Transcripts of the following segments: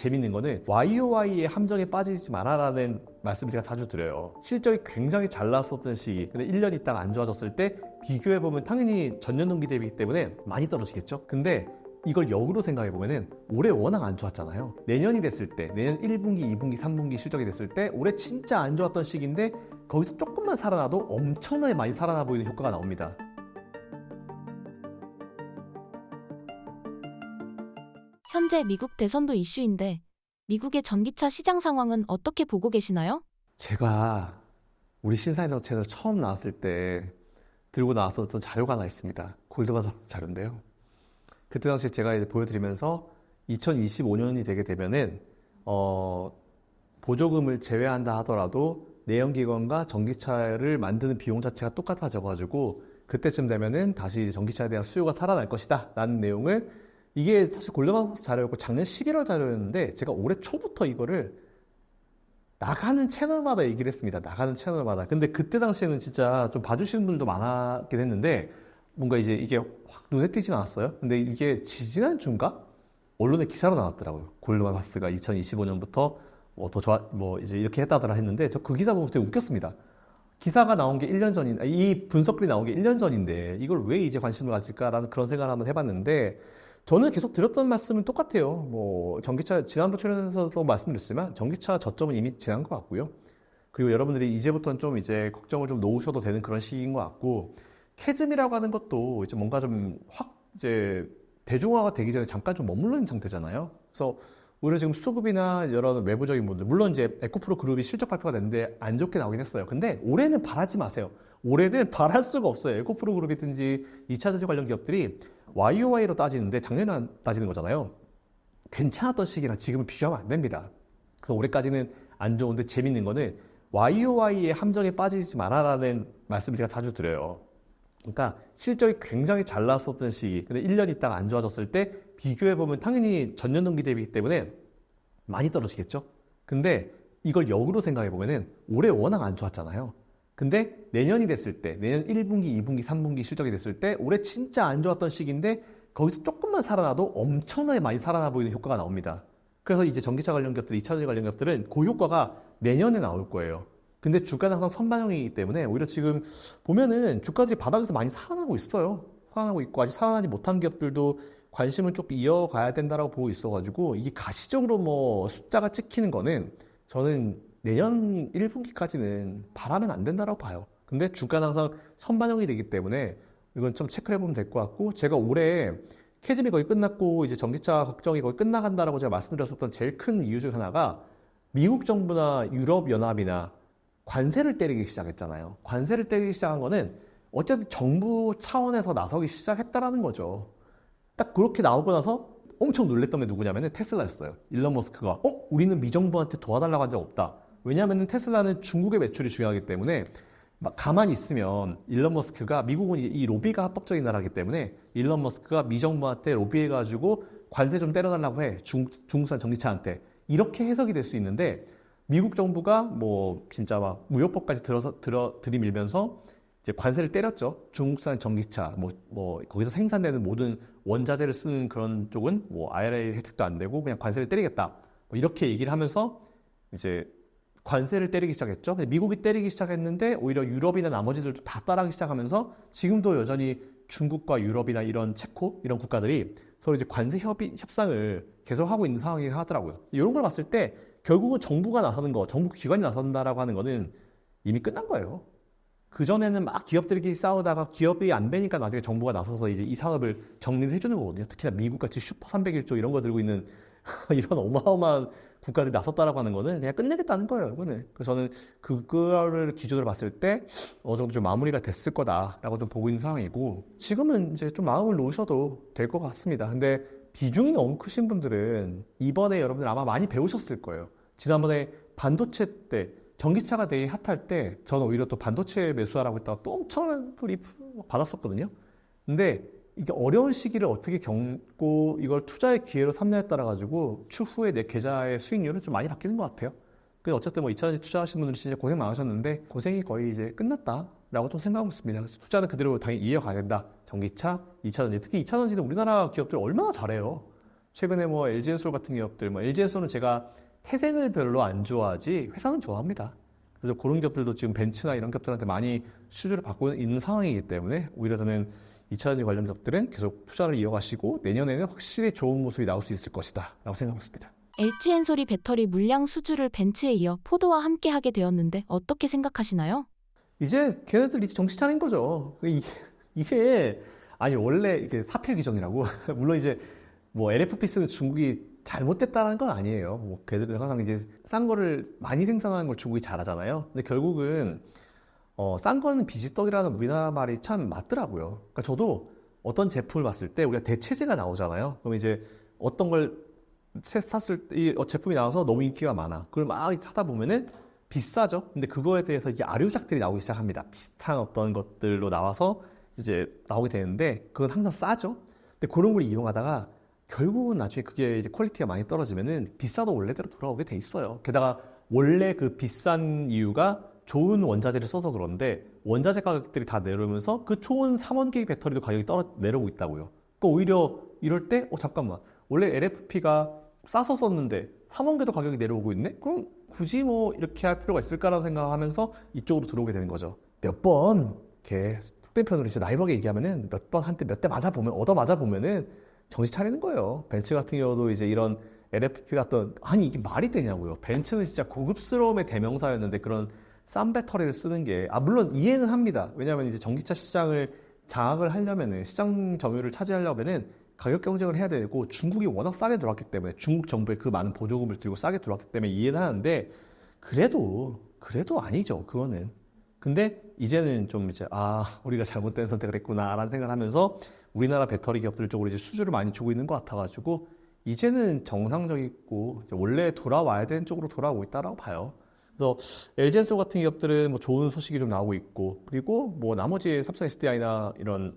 재밌는 거는 YOY의 함정에 빠지지 마라라는 말씀을 제가 자주 드려요. 실적이 굉장히 잘 나왔었던 시기, 근데 1년 있다가 안 좋아졌을 때 비교해보면 당연히 전년 동기 대비이기 때문에 많이 떨어지겠죠. 근데 이걸 역으로 생각해보면은 올해 워낙 안 좋았잖아요. 내년이 됐을 때, 내년 1분기, 2분기, 3분기 실적이 됐을 때 올해 진짜 안 좋았던 시기인데 거기서 조금만 살아나도 엄청나게 많이 살아나 보이는 효과가 나옵니다. 현재 미국 대선도 이슈인데 미국의 전기차 시장 상황은 어떻게 보고 계시나요? 제가 우리 신사이너 채널 처음 나왔을 때 들고 나왔었던 자료가 하나 있습니다. 골드만삭스 자료인데요. 그때 당시에 제가 이제 보여드리면서 2025년이 되게 되면은 보조금을 제외한다 하더라도 내연기관과 전기차를 만드는 비용 자체가 똑같아져가지고 그때쯤 되면은 다시 이제 전기차에 대한 수요가 살아날 것이다 라는 내용을, 이게 사실 골드만삭스 자료였고 작년 11월 자료였는데 제가 올해 초부터 이거를 나가는 채널마다 얘기를 했습니다. 나가는 채널마다. 근데 그때 당시에는 진짜 좀 봐주시는 분들도 많았긴 했는데 뭔가 이제 이게 확 눈에 띄진 않았어요. 근데 이게 지지난주인가? 언론에 기사로 나왔더라고요. 골드만삭스가 2025년부터 더 좋아, 이제 이렇게 했다더라 했는데 저 그 기사 보고 되게 웃겼습니다. 기사가 나온 게 1년 전인, 이 분석글이 나온 게 1년 전인데 이걸 왜 이제 관심을 가질까라는 그런 생각을 한번 해봤는데, 저는 계속 드렸던 말씀은 똑같아요. 전기차, 지난번 출연에서도 말씀드렸지만, 전기차 저점은 이미 지난 것 같고요. 그리고 여러분들이 이제부터는 좀 이제 걱정을 좀 놓으셔도 되는 그런 시기인 것 같고, 캐즘이라고 하는 것도 이제 뭔가 좀 확 이제 대중화가 되기 전에 잠깐 좀 머물러 있는 상태잖아요. 그래서 오히려 지금 수급이나 여러 외부적인 분들, 물론 이제 에코프로 그룹이 실적 발표가 됐는데 안 좋게 나오긴 했어요. 근데 올해는 바라지 마세요. 올해는 바랄 수가 없어요. 에코프로 그룹이든지 2차전지 관련 기업들이 YOY로 따지는데 작년에 따지는 거잖아요. 괜찮았던 시기랑 지금은 비교하면 안 됩니다. 그래서 올해까지는 안 좋은데 재밌는 거는 YOY의 함정에 빠지지 마라라는 말씀을 제가 자주 드려요. 그러니까 실적이 굉장히 잘 나왔었던 시기, 근데 1년 있다가 안 좋아졌을 때 비교해보면 당연히 전년 동기 대비이기 때문에 많이 떨어지겠죠. 근데 이걸 역으로 생각해보면은 올해 워낙 안 좋았잖아요. 근데 내년이 됐을 때, 내년 1분기, 2분기, 3분기 실적이 됐을 때 올해 진짜 안 좋았던 시기인데 거기서 조금만 살아나도 엄청나게 많이 살아나 보이는 효과가 나옵니다. 그래서 이제 전기차 관련 기업들, 2차전지 관련 기업들은 그 효과가 내년에 나올 거예요. 근데 주가는 항상 선반영이기 때문에 오히려 지금 보면은 주가들이 바닥에서 많이 살아나고 있어요. 살아나고 있고 아직 살아나지 못한 기업들도 관심을 좀 이어가야 된다라고 보고 있어가지고, 이게 가시적으로 숫자가 찍히는 거는 저는 내년 1분기까지는 바라면 안 된다라고 봐요. 근데 주가는 항상 선반영이 되기 때문에 이건 좀 체크를 해보면 될 것 같고, 제가 올해 캐즘이 거의 끝났고 이제 전기차 걱정이 거의 끝나간다라고 제가 말씀드렸었던 제일 큰 이유 중 하나가 미국 정부나 유럽 연합이나 관세를 때리기 시작했잖아요. 관세를 때리기 시작한 거는 어쨌든 정부 차원에서 나서기 시작했다라는 거죠. 딱 그렇게 나오고 나서 엄청 놀랬던 게 누구냐면은 테슬라였어요. 일론 머스크가 우리는 미정부한테 도와달라고 한 적 없다. 왜냐하면 테슬라는 중국의 매출이 중요하기 때문에 가만히 있으면 일론 머스크가, 미국은 이 로비가 합법적인 나라이기 때문에 일론 머스크가 미정부한테 로비해가지고 관세 좀 때려달라고 해. 중국산 전기차한테. 이렇게 해석이 될 수 있는데 미국 정부가 진짜 무역법까지 들이밀면서 이제 관세를 때렸죠. 중국산 전기차, 거기서 생산되는 모든 원자재를 쓰는 그런 쪽은 IRA 혜택도 안 되고 그냥 관세를 때리겠다. 이렇게 얘기를 하면서 이제 관세를 때리기 시작했죠. 근데 미국이 때리기 시작했는데 오히려 유럽이나 나머지들도 다 따라하기 시작하면서 지금도 여전히 중국과 유럽이나 이런 체코 이런 국가들이 서로 이제 관세 협상을 계속하고 있는 상황이 하더라고요. 이런 걸 봤을 때 결국은 정부가 나서는 거, 정부 기관이 나선다라고 하는 거는 이미 끝난 거예요. 그전에는 막 기업들끼리 싸우다가 기업이 안 되니까 나중에 정부가 나서서 이제 이 산업을 정리를 해주는 거거든요. 특히나 미국같이 슈퍼 301조 이런 거 들고 있는 이런 어마어마한 국가들이 나섰다라고 하는 거는 그냥 끝내겠다는 거예요, 이거는. 그래서 저는 그거를 기준으로 봤을 때 어느 정도 좀 마무리가 됐을 거다라고 좀 보고 있는 상황이고, 지금은 이제 좀 마음을 놓으셔도 될 것 같습니다. 근데 비중이 너무 크신 분들은 이번에 여러분들 아마 많이 배우셨을 거예요. 지난번에 반도체 때 전기차가 되게 핫할 때 저는 오히려 또 반도체 매수하라고 했다가 또 엄청난 브리프 받았었거든요. 근데 이게 어려운 시기를 어떻게 겪고 이걸 투자의 기회로 삼냐에 따라 가지고 추후에 내 계좌의 수익률은 좀 많이 바뀌는 것 같아요. 그래서 어쨌든 2차전지 투자하신 분들이 진짜 고생 많으셨는데 고생이 거의 이제 끝났다라고 좀 생각하고 있습니다. 그래서 투자는 그대로 당연히 이어가야 된다. 전기차, 2차전지, 특히 2차전지는 우리나라 기업들 얼마나 잘해요. 최근에 뭐 LG엔솔 같은 기업들, 뭐 LG엔솔은 제가 태생을 별로 안 좋아하지 회사는 좋아합니다. 그래서 그런 기업들도 지금 벤츠나 이런 기업들한테 많이 수주를 받고 있는 상황이기 때문에 오히려 저는 2차전지 관련 기업들은 계속 투자를 이어가시고 내년에는 확실히 좋은 모습이 나올 수 있을 것이다 라고 생각하고 있습니다. LG엔솔이 배터리 물량 수주를 벤츠에 이어 포드와 함께 하게 되었는데 어떻게 생각하시나요? 이제 걔네들 이제 정신 차린 거죠. 이게 아니 원래 이게 사필 규정이라고 물론 이제 뭐 LFP 쓰는 중국이 잘못됐다는 건 아니에요. 뭐 걔들은 항상 이제 싼 거를 많이 생산하는 걸 중국이 잘하잖아요. 근데 결국은 싼 거는 비지떡이라는 우리나라 말이 참 맞더라고요. 그러니까 저도 어떤 제품을 봤을 때 우리가 대체재가 나오잖아요. 그럼 이제 어떤 걸 샀을 때 이 제품이 나와서 너무 인기가 많아. 그걸 막 사다 보면은 비싸죠. 근데 그거에 대해서 이제 아류작들이 나오기 시작합니다. 비슷한 어떤 것들로 나와서 이제 나오게 되는데 그건 항상 싸죠. 근데 그런 걸 이용하다가 결국은 나중에 그게 이제 퀄리티가 많이 떨어지면은 비싸도 원래대로 돌아오게 돼 있어요. 게다가 원래 그 비싼 이유가 좋은 원자재를 써서 그런데 원자재 가격들이 다 내려오면서 그 좋은 3원기 배터리도 가격이 내려오고 있다고요. 그러니까 오히려 이럴 때 잠깐만 원래 LFP가 싸서 썼는데 3원계도 가격이 내려오고 있네? 그럼 굳이 뭐 이렇게 할 필요가 있을까라는 생각하면서 이쪽으로 들어오게 되는 거죠. 몇 번 이렇게 속된 편으로 이제 나이버게 얘기하면은 몇 번 한때 몇 대 맞아 보면 얻어 맞아 보면은 정신 차리는 거예요. 벤츠 같은 경우도 이제 이런 LFP 같은 아니 이게 말이 되냐고요. 벤츠는 진짜 고급스러움의 대명사였는데 그런 싼 배터리를 쓰는 게 물론 이해는 합니다. 왜냐하면 이제 전기차 시장을 장악을 하려면은 시장 점유율을 차지하려면은 가격 경쟁을 해야 되고 중국이 워낙 싸게 들어왔기 때문에 중국 정부의 그 많은 보조금을 들고 싸게 들어왔기 때문에 이해는 하는데 그래도 아니죠. 그거는. 근데 이제는 좀 이제 우리가 잘못된 선택을 했구나라는 생각을 하면서 우리나라 배터리 기업들 쪽으로 이제 수주를 많이 주고 있는 것 같아가지고 이제는 정상적이고 원래 돌아와야 되는 쪽으로 돌아오고 있다라고 봐요. 그래서 LG엔솔 같은 기업들은 뭐 좋은 소식이 좀 나오고 있고 그리고 뭐 나머지 삼성 SDI나 이런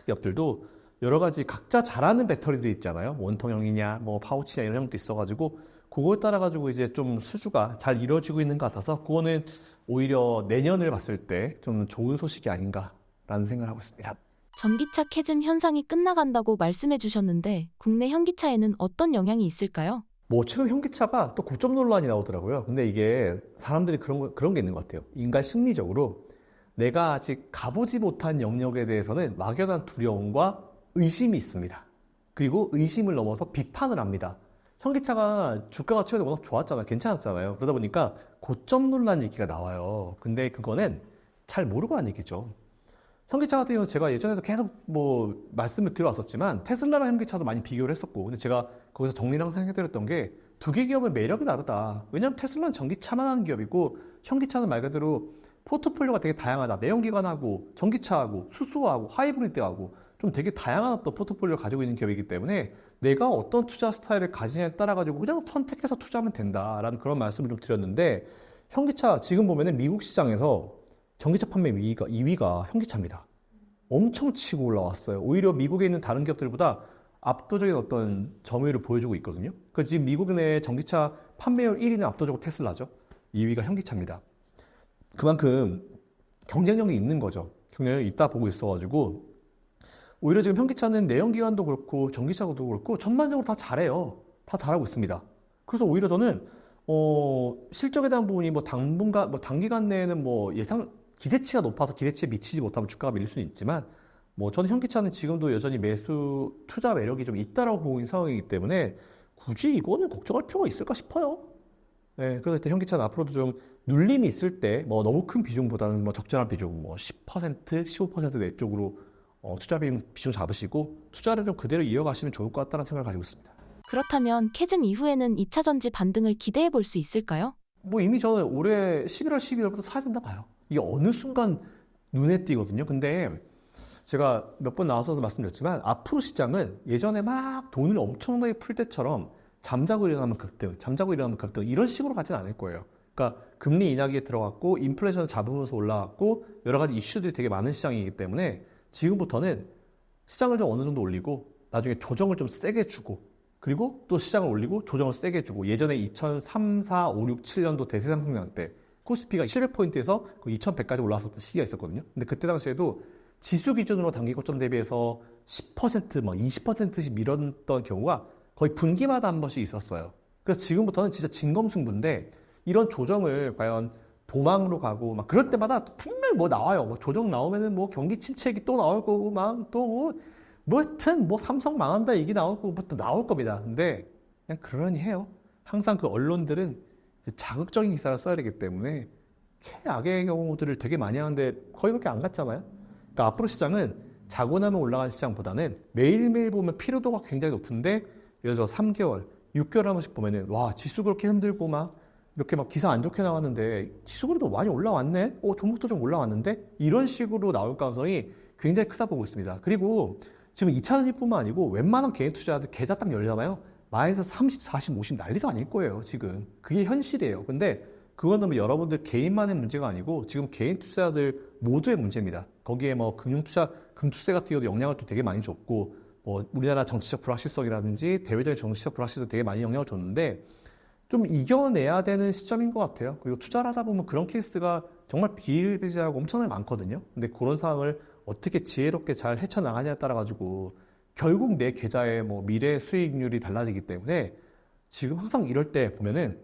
기업들도 여러 가지 각자 잘하는 배터리들이 있잖아요. 원통형이냐, 뭐 파우치냐 이런 형도 있어가지고 그거에 따라 가지고 이제 좀 수주가 잘 이루어지고 있는 것 같아서 그거는 오히려 내년을 봤을 때 좀 좋은 소식이 아닌가라는 생각을 하고 있습니다. 전기차 캐즘 현상이 끝나간다고 말씀해 주셨는데 국내 현기차에는 어떤 영향이 있을까요? 뭐 최근 현기차가 또 고점 논란이 나오더라고요. 근데 이게 사람들이 그런 게 있는 것 같아요. 인간 심리적으로 내가 아직 가보지 못한 영역에 대해서는 막연한 두려움과 의심이 있습니다. 그리고 의심을 넘어서 비판을 합니다. 현기차가 주가가 최근에 워낙 좋았잖아요. 괜찮았잖아요. 그러다 보니까 고점 논란 얘기가 나와요. 근데 그거는 잘 모르고 한 얘기죠. 현기차 같은 경우는 제가 예전에도 계속 뭐 말씀을 드려왔었지만 테슬라랑 현기차도 많이 비교를 했었고 근데 제가 거기서 정리를 항상 해드렸던 게 두 개 기업의 매력이 다르다. 왜냐하면 테슬라는 전기차만 하는 기업이고 현기차는 말 그대로 포트폴리오가 되게 다양하다. 내연기관하고 전기차하고 수소하고 하이브리드하고 좀 되게 다양한 어떤 포트폴리오를 가지고 있는 기업이기 때문에 내가 어떤 투자 스타일을 가지냐에 따라 가지고 그냥 선택해서 투자하면 된다라는 그런 말씀을 좀 드렸는데 현기차 지금 보면은 미국 시장에서 전기차 판매 2위가 현기차입니다. 엄청 치고 올라왔어요. 오히려 미국에 있는 다른 기업들보다 압도적인 어떤 점유율을 보여주고 있거든요. 그 지금 미국 내 전기차 판매율 1위는 압도적으로 테슬라죠. 2위가 현기차입니다. 그만큼 경쟁력이 있는 거죠. 경쟁력이 있다 보고 있어가지고 오히려 지금 현기차는 내연기관도 그렇고 전기차도 그렇고 전반적으로 다 잘해요. 다 잘하고 있습니다. 그래서 오히려 저는 실적에 대한 부분이 뭐 당분간 뭐 단기간 내에는 뭐 예상 기대치가 높아서 기대치에 미치지 못하면 주가가 밀릴 수는 있지만 뭐 저는 현기차는 지금도 여전히 매수 투자 매력이 좀 있다라고 보고 있는 상황이기 때문에 굳이 이거는 걱정할 필요가 있을까 싶어요. 네, 그래서 일단 현기차는 앞으로도 좀 눌림이 있을 때 뭐 너무 큰 비중보다는 뭐 적절한 비중 뭐 10%, 15% 내 쪽으로 투자 비중 잡으시고 투자를 좀 그대로 이어가시면 좋을 것 같다는 생각을 가지고 있습니다. 그렇다면 캐즘 이후에는 2차 전지 반등을 기대해 볼 수 있을까요? 뭐 이미 저는 올해 11월, 12월부터 사야 된다 봐요. 이게 어느 순간 눈에 띄거든요. 근데 제가 몇 번 나와서도 말씀드렸지만 앞으로 시장은 예전에 막 돈을 엄청나게 풀 때처럼 잠자고 일어나면 급등, 잠자고 일어나면 급등 이런 식으로 가진 않을 거예요. 그러니까 금리 인하기에 들어갔고 인플레이션을 잡으면서 올라왔고 여러 가지 이슈들이 되게 많은 시장이기 때문에 지금부터는 시장을 좀 어느 정도 올리고 나중에 조정을 좀 세게 주고 그리고 또 시장을 올리고 조정을 세게 주고 예전에 2003, 4, 5, 6, 7년도 대세상승장 때 코스피가 700포인트에서 2100까지 올라왔었던 시기가 있었거든요. 근데 그때 당시에도 지수 기준으로 단기 고점 대비해서 10%, 막 20%씩 밀었던 경우가 거의 분기마다 한 번씩 있었어요. 그래서 지금부터는 진짜 진검승부인데 이런 조정을 과연 도망으로 가고 막 그럴 때마다 분명히 뭐 나와요. 뭐 조정 나오면은 뭐 경기 침체기 또 나올 거고 막 또 뭐 하여튼 뭐 삼성 망한다 얘기 나올 거고 뭐 또 나올 겁니다. 근데 그냥 그러니 해요. 항상 그 언론들은 자극적인 기사를 써야 되기 때문에 최악의 경우들을 되게 많이 하는데 거의 그렇게 안 갔잖아요. 그러니까 앞으로 시장은 자고 나면 올라가는 시장보다는 매일매일 보면 피로도가 굉장히 높은데 예를 들어 3개월, 6개월 한 번씩 보면은 와 지수 그렇게 흔들고 막 이렇게 막 기사 안 좋게 나왔는데 지수 그래도 많이 올라왔네? 종목도 좀 올라왔는데? 이런 식으로 나올 가능성이 굉장히 크다 보고 있습니다. 그리고 지금 2차 전지뿐만 아니고 웬만한 개인 투자자들 계좌 딱 열잖아요. 마이너스 30, 40, 50 난리도 아닐 거예요, 지금. 그게 현실이에요. 근데 그거는 뭐 여러분들 개인만의 문제가 아니고 지금 개인 투자자들 모두의 문제입니다. 거기에 뭐 금융투자, 금투세 같은 경우도 영향을 또 되게 많이 줬고 뭐 우리나라 정치적 불확실성이라든지 대외적인 정치적 불확실성 되게 많이 영향을 줬는데 좀 이겨내야 되는 시점인 것 같아요. 그리고 투자를 하다 보면 그런 케이스가 정말 비일비재하고 엄청나게 많거든요. 근데 그런 상황을 어떻게 지혜롭게 잘 헤쳐나가냐에 따라 가지고 결국 내 계좌의 뭐 미래 수익률이 달라지기 때문에 지금 항상 이럴 때 보면은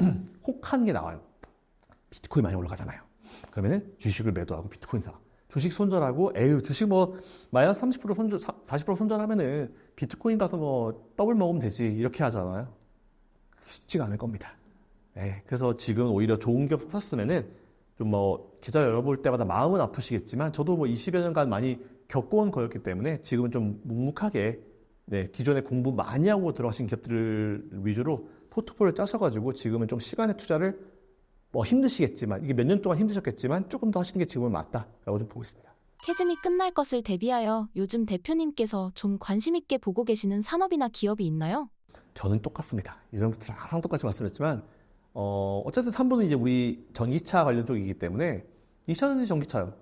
혹하는 게 나와요. 비트코인 많이 올라가잖아요. 그러면은 주식을 매도하고 비트코인 사. 주식 손절하고 에휴 주식 뭐 마이너스 30% 손절 40% 손절하면은 비트코인 가서 뭐 더블 먹으면 되지 이렇게 하잖아요. 쉽지가 않을 겁니다. 그래서 지금 오히려 좋은 기업 샀으면은 좀 뭐 계좌 열어볼 때마다 마음은 아프시겠지만 저도 뭐 20여 년간 많이 겪어온 거였기 때문에 지금은 좀 묵묵하게 기존에 공부 많이 하고 들어가신 기업들을 위주로 포트폴리오를 짜셔가지고 지금은 좀 시간의 투자를 뭐 힘드시겠지만 이게 몇 년 동안 힘드셨겠지만 조금 더 하시는 게 지금은 맞다라고 좀 보고 있습니다. 캐즘이 끝날 것을 대비하여 요즘 대표님께서 좀 관심 있게 보고 계시는 산업이나 기업이 있나요? 저는 똑같습니다. 이전부터 항상 똑같이 말씀드렸지만 어쨌든 3분은 이제 우리 전기차 관련 쪽이기 때문에 2차전지 전기차요.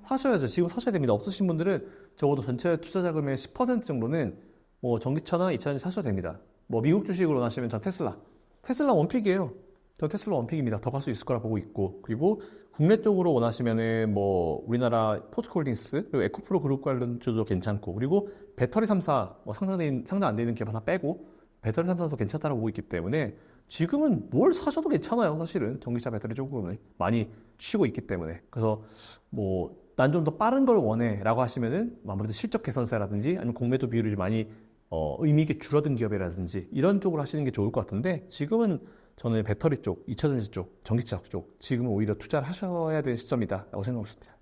사셔야죠. 지금 사셔야 됩니다. 없으신 분들은 적어도 전체 투자 자금의 10% 정도는 뭐 전기차나 2차전지 사셔야 됩니다. 뭐 미국 주식으로 원하시면 전 테슬라 원픽이에요. 전 테슬라 원픽입니다. 더 갈 수 있을 거라 보고 있고 그리고 국내 쪽으로 원하시면은 뭐 우리나라 포스코홀딩스 그리고 에코프로 그룹 관련주도 괜찮고 그리고 배터리 3사 뭐 상장 안 되는 기업 하나 빼고 배터리 3사도 괜찮다고 보고 있기 때문에 지금은 뭘 사셔도 괜찮아요. 사실은 전기차 배터리 쪽으로는 많이 쉬고 있기 때문에 그래서 뭐 난 좀 더 빠른 걸 원해 라고 하시면은 아무래도 실적 개선세라든지 아니면 공매도 비율이 좀 많이 의미 있게 줄어든 기업이라든지 이런 쪽으로 하시는 게 좋을 것 같은데 지금은 저는 배터리 쪽, 2차전지 쪽, 전기차 쪽 지금은 오히려 투자를 하셔야 되는 시점이다 라고 생각하고 있습니다.